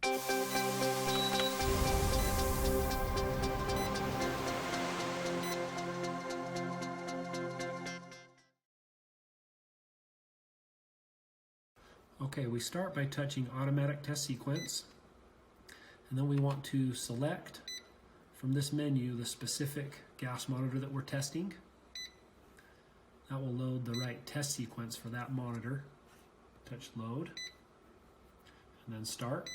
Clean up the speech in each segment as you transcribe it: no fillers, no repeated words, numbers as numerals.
Okay, we start by touching automatic test sequence, and then we want to select from this menu the specific gas monitor that we're testing. That will load the right test sequence for that monitor. Touch load and then start.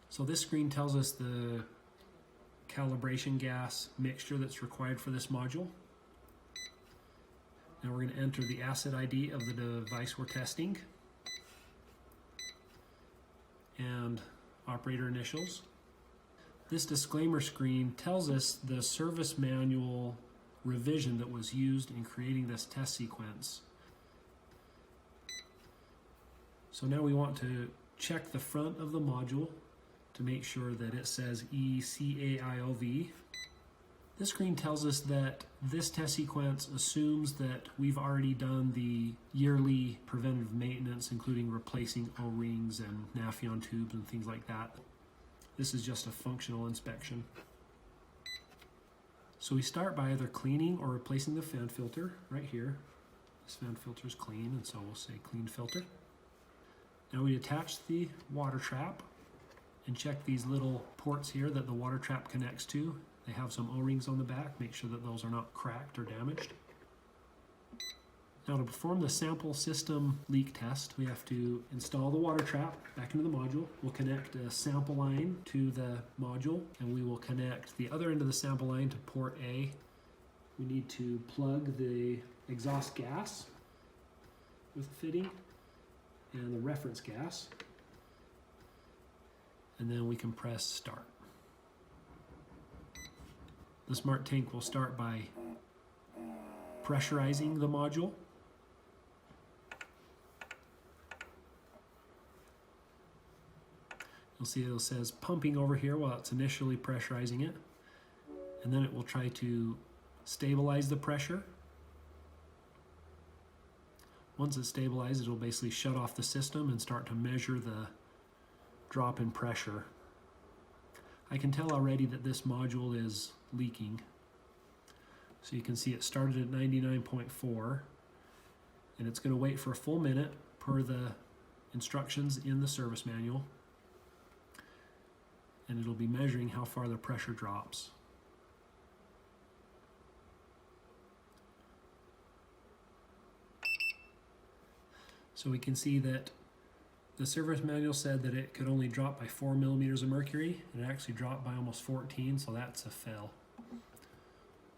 So this screen tells us the calibration gas mixture that's required for this module. Now we're going to enter the asset ID of the device we're testing and operator initials. This disclaimer screen tells us the service manual revision that was used in creating this test sequence. So now we want to check the front of the module to make sure that it says E-CAiOV. This screen tells us that this test sequence assumes that we've already done the yearly preventative maintenance, including replacing O-rings and Nafion tubes and things like that. This is just a functional inspection. So we start by either cleaning or replacing the fan filter right here. This fan filter is clean, and so we'll say clean filter. Now we attach the water trap and check these little ports here that the water trap connects to. They have some O-rings on the back. Make sure that those are not cracked or damaged. Now to perform the sample system leak test, we have to install the water trap back into the module. We'll connect a sample line to the module, and we will connect the other end of the sample line to port A. We need to plug the exhaust gas with the fitting and the reference gas, and then we can press start. The SmartTank will start by pressurizing the module. You'll see it says pumping over here while it's initially pressurizing it, and then it will try to stabilize the pressure. Once it's stabilized, it'll basically shut off the system and start to measure the drop in pressure. I can tell already that this module is leaking. So you can see it started at 99.4, and it's going to wait for a full minute per the instructions in the service manual, and it'll be measuring how far the pressure drops. So we can see that the service manual said that it could only drop by 4 millimeters of mercury, and it actually dropped by almost 14, so that's a fail.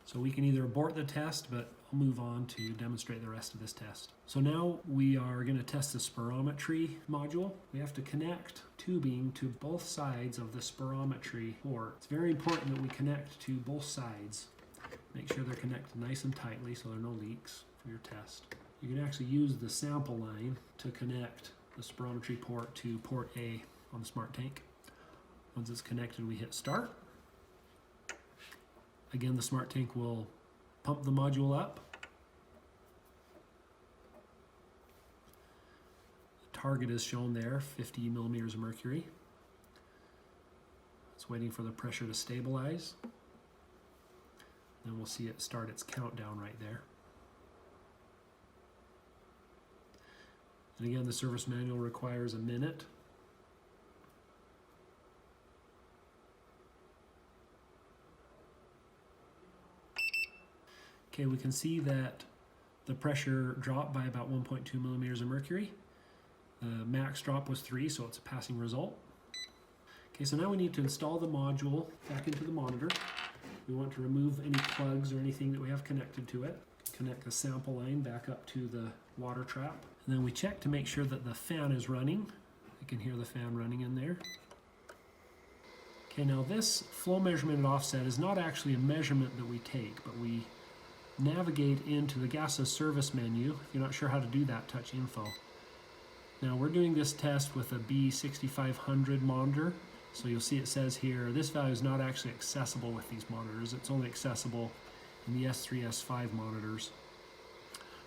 So we can either abort the test, but I'll move on to demonstrate the rest of this test. So now we are going to test the spirometry module. We have to connect tubing to both sides of the spirometry port. It's very important that we connect to both sides. Make sure they're connected nice and tightly so there are no leaks for your test. You can actually use the sample line to connect the spirometry port to port A on the SmartTank. Once it's connected, we hit start. Again, the SmartTank will pump the module up. The target is shown there, 50 millimeters of mercury. It's waiting for the pressure to stabilize. Then we'll see it start its countdown right there. And again, the service manual requires a minute. Okay, we can see that the pressure dropped by about 1.2 millimeters of mercury. The max drop was 3, so it's a passing result. Okay, so now we need to install the module back into the monitor. We want to remove any plugs or anything that we have connected to it. Connect the sample line back up to the water trap. And then we check to make sure that the fan is running. You can hear the fan running in there. Okay, now this flow measurement and offset is not actually a measurement that we take, but we navigate into the gases service menu. If you're not sure how to do that, touch info. Now we're doing this test with a B6500 monitor. So you'll see it says here, this value is not actually accessible with these monitors. It's only accessible in the S3, S5 monitors.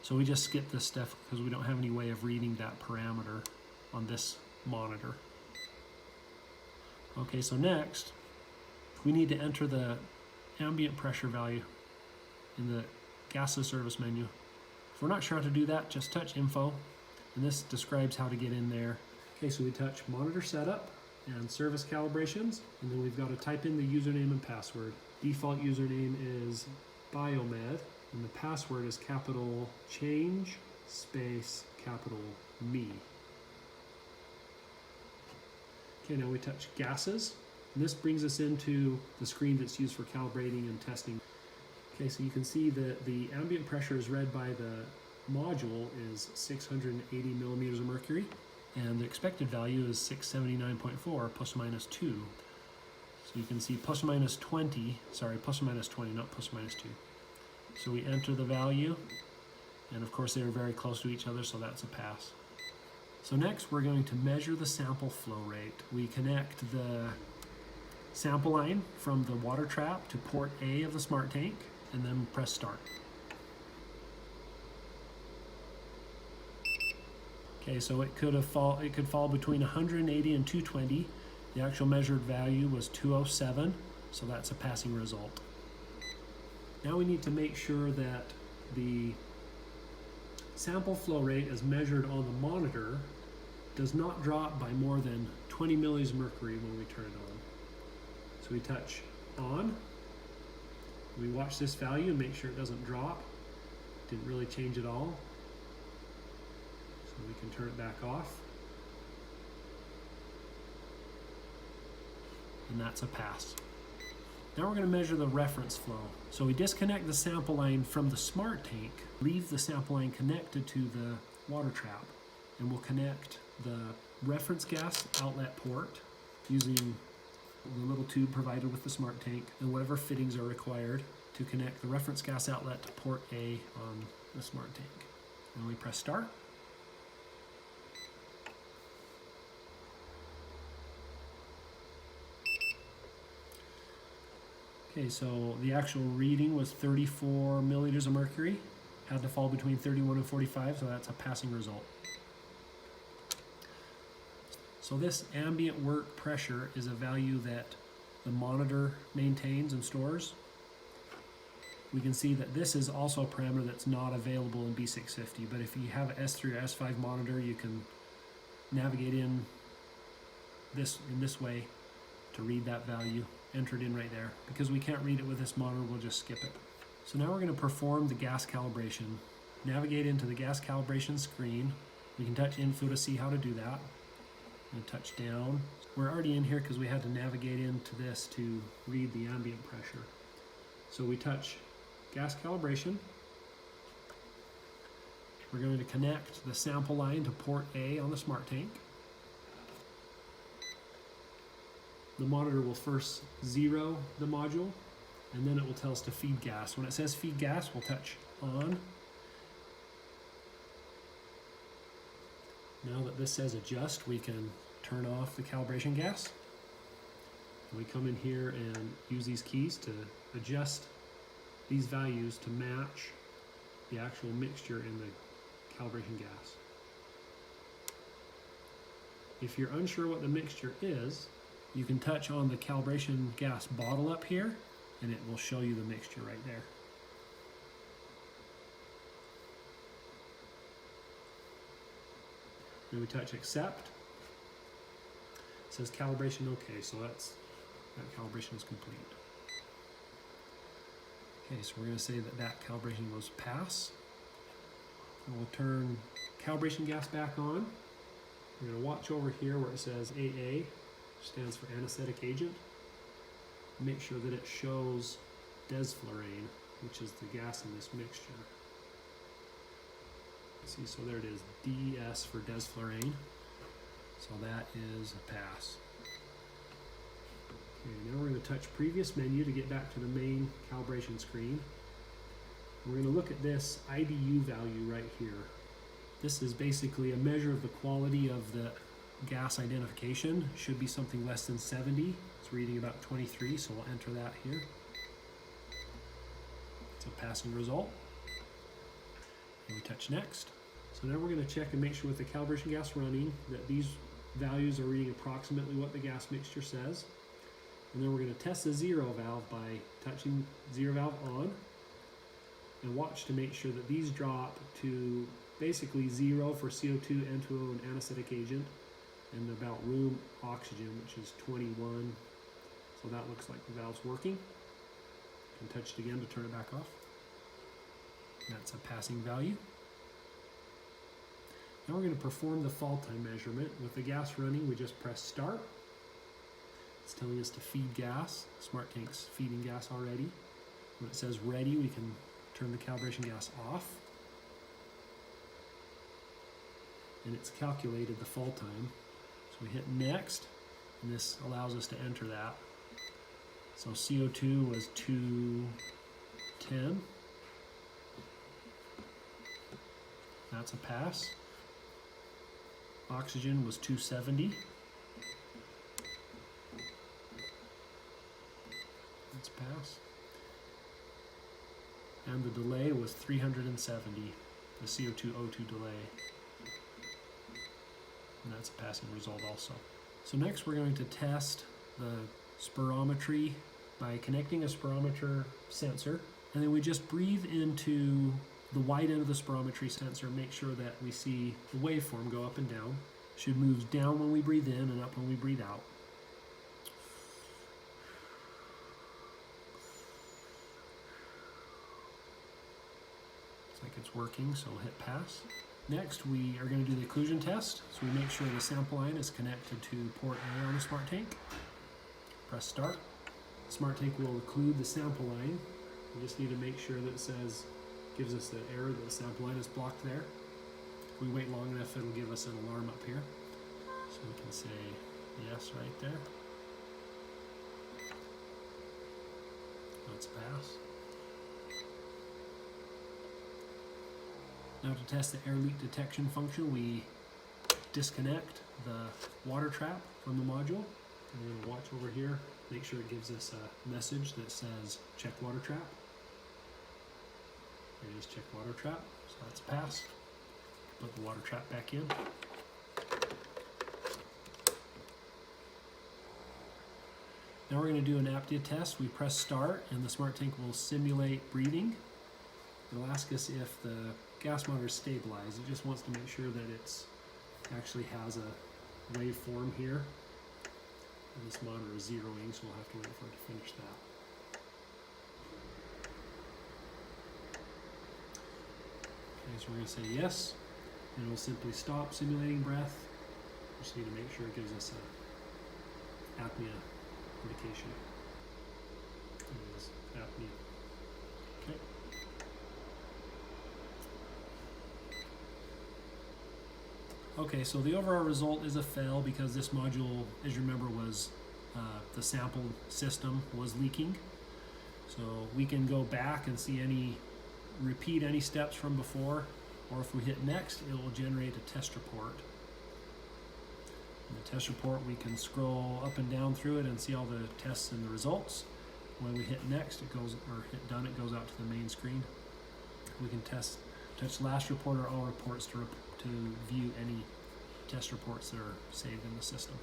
So we just skip this stuff because we don't have any way of reading that parameter on this monitor. Okay, so next we need to enter the ambient pressure value in the gases service menu. If we're not sure how to do that, just touch info, and this describes how to get in there. Okay, so we touch monitor setup and service calibrations, and then we've got to type in the username and password. Default username is biomed, and the password is capital change space capital me. Okay, now we touch gases, and this brings us into the screen that's used for calibrating and testing. Okay, so you can see that the ambient pressure is read by the module is 680 millimeters of mercury, and the expected value is 679.4 plus or minus 2. So you can see plus or minus 20, plus or minus 20, not plus or minus 2. So we enter the value, and of course they are very close to each other, so that's a pass. So next we're going to measure the sample flow rate. We connect the sample line from the water trap to port A of the SmartTank, and then press start. Okay, so it could fall between 180 and 220. The actual measured value was 207, so that's a passing result. Now we need to make sure that the sample flow rate as measured on the monitor does not drop by more than 20 milliliters of mercury when we turn it on. So we touch on, we watch this value and make sure it doesn't drop. Didn't really change at all. So we can turn it back off. And that's a pass. Now we're going to measure the reference flow. So we disconnect the sample line from the SmartTank, leave the sample line connected to the water trap, and we'll connect the reference gas outlet port using the little tube provided with the SmartTank and whatever fittings are required to connect the reference gas outlet to port A on the SmartTank. And we press start. Okay, so the actual reading was 34 milliliters of mercury. Had to fall between 31 and 45, so that's a passing result. So this ambient work pressure is a value that the monitor maintains and stores. We can see that this is also a parameter that's not available in B650, but if you have an S3 or S5 monitor, you can navigate in this way to read that value, enter it in right there. Because we can't read it with this monitor, we'll just skip it. So now we're going to perform the gas calibration. Navigate into the gas calibration screen. We can touch info to see how to do that. And touch down. We're already in here because we had to navigate into this to read the ambient pressure. So we touch gas calibration. We're going to connect the sample line to port A on the SmartTank. The monitor will first zero the module, and then it will tell us to feed gas. When it says feed gas, we'll touch on. Now that this says adjust, we can turn off the calibration gas. We come in here and use these keys to adjust these values to match the actual mixture in the calibration gas. If you're unsure what the mixture is, you can touch on the calibration gas bottle up here, and it will show you the mixture right there. Then we touch accept. It says calibration okay, so that calibration is complete. Okay, so we're going to say that calibration was pass. And we'll turn calibration gas back on. We're going to watch over here where it says AA, stands for anesthetic agent. Make sure that it shows desflurane, which is the gas in this mixture. See, so there it is, DES for desflurane. So that is a pass. Okay, now we're going to touch previous menu to get back to the main calibration screen. We're going to look at this IBU value right here. This is basically a measure of the quality of the gas identification. Should be something less than 70. It's reading about 23, so we'll enter that here. It's a passing result. And we touch next. So now we're going to check and make sure with the calibration gas running that these values are reading approximately what the gas mixture says. And then we're going to test the zero valve by touching zero valve on and watch to make sure that these drop to basically 0 for CO2, N2O, and anesthetic agent, and about room oxygen, which is 21. So that looks like the valve's working. You can touch it again to turn it back off. That's a passing value. Now we're going to perform the fall time measurement. With the gas running, we just press start. It's telling us to feed gas. SmartTank's feeding gas already. When it says ready, we can turn the calibration gas off. And it's calculated the fall time. So we hit next, and this allows us to enter that. So CO2 was 210. That's a pass. Oxygen was 270. That's a pass. And the delay was 370, the CO2-O2 delay. And that's a passing result also. So next we're going to test the spirometry by connecting a spirometer sensor. And then we just breathe into the wide end of the spirometry sensor, make sure that we see the waveform go up and down. Should move down when we breathe in and up when we breathe out. Looks like it's working, so we'll hit pass. Next, we are going to do the occlusion test. So we make sure the sample line is connected to port A on the SmartTank. Press start. SmartTank will occlude the sample line. We just need to make sure that it says, gives us the error that the sample line is blocked there. If we wait long enough, it'll give us an alarm up here. So we can say yes right there. That's a pass. Now to test the air leak detection function, we disconnect the water trap from the module. And we're going to watch over here, make sure it gives us a message that says check water trap. There it is, check water trap. So that's a pass. Put the water trap back in. Now we're going to do an apnea test. We press start and the SmartTank will simulate breathing. It'll ask us if the gas monitor is stabilized. It just wants to make sure that it's actually has a waveform here. And this monitor is zeroing, so we'll have to wait for it to finish that. Okay, so we're going to say yes, and it'll simply stop simulating breath. Just need to make sure it gives us a apnea indication. There it is, apnea. Okay. Okay, so the overall result is a fail because this module, as you remember, was the sample system was leaking. So we can go back and see repeat any steps from before, or if we hit next, it will generate a test report. In the test report, we can scroll up and down through it and see all the tests and the results. When we hit next, it goes, or hit done, it goes out to the main screen. We can touch last report or all reports to view any test reports that are saved in the system.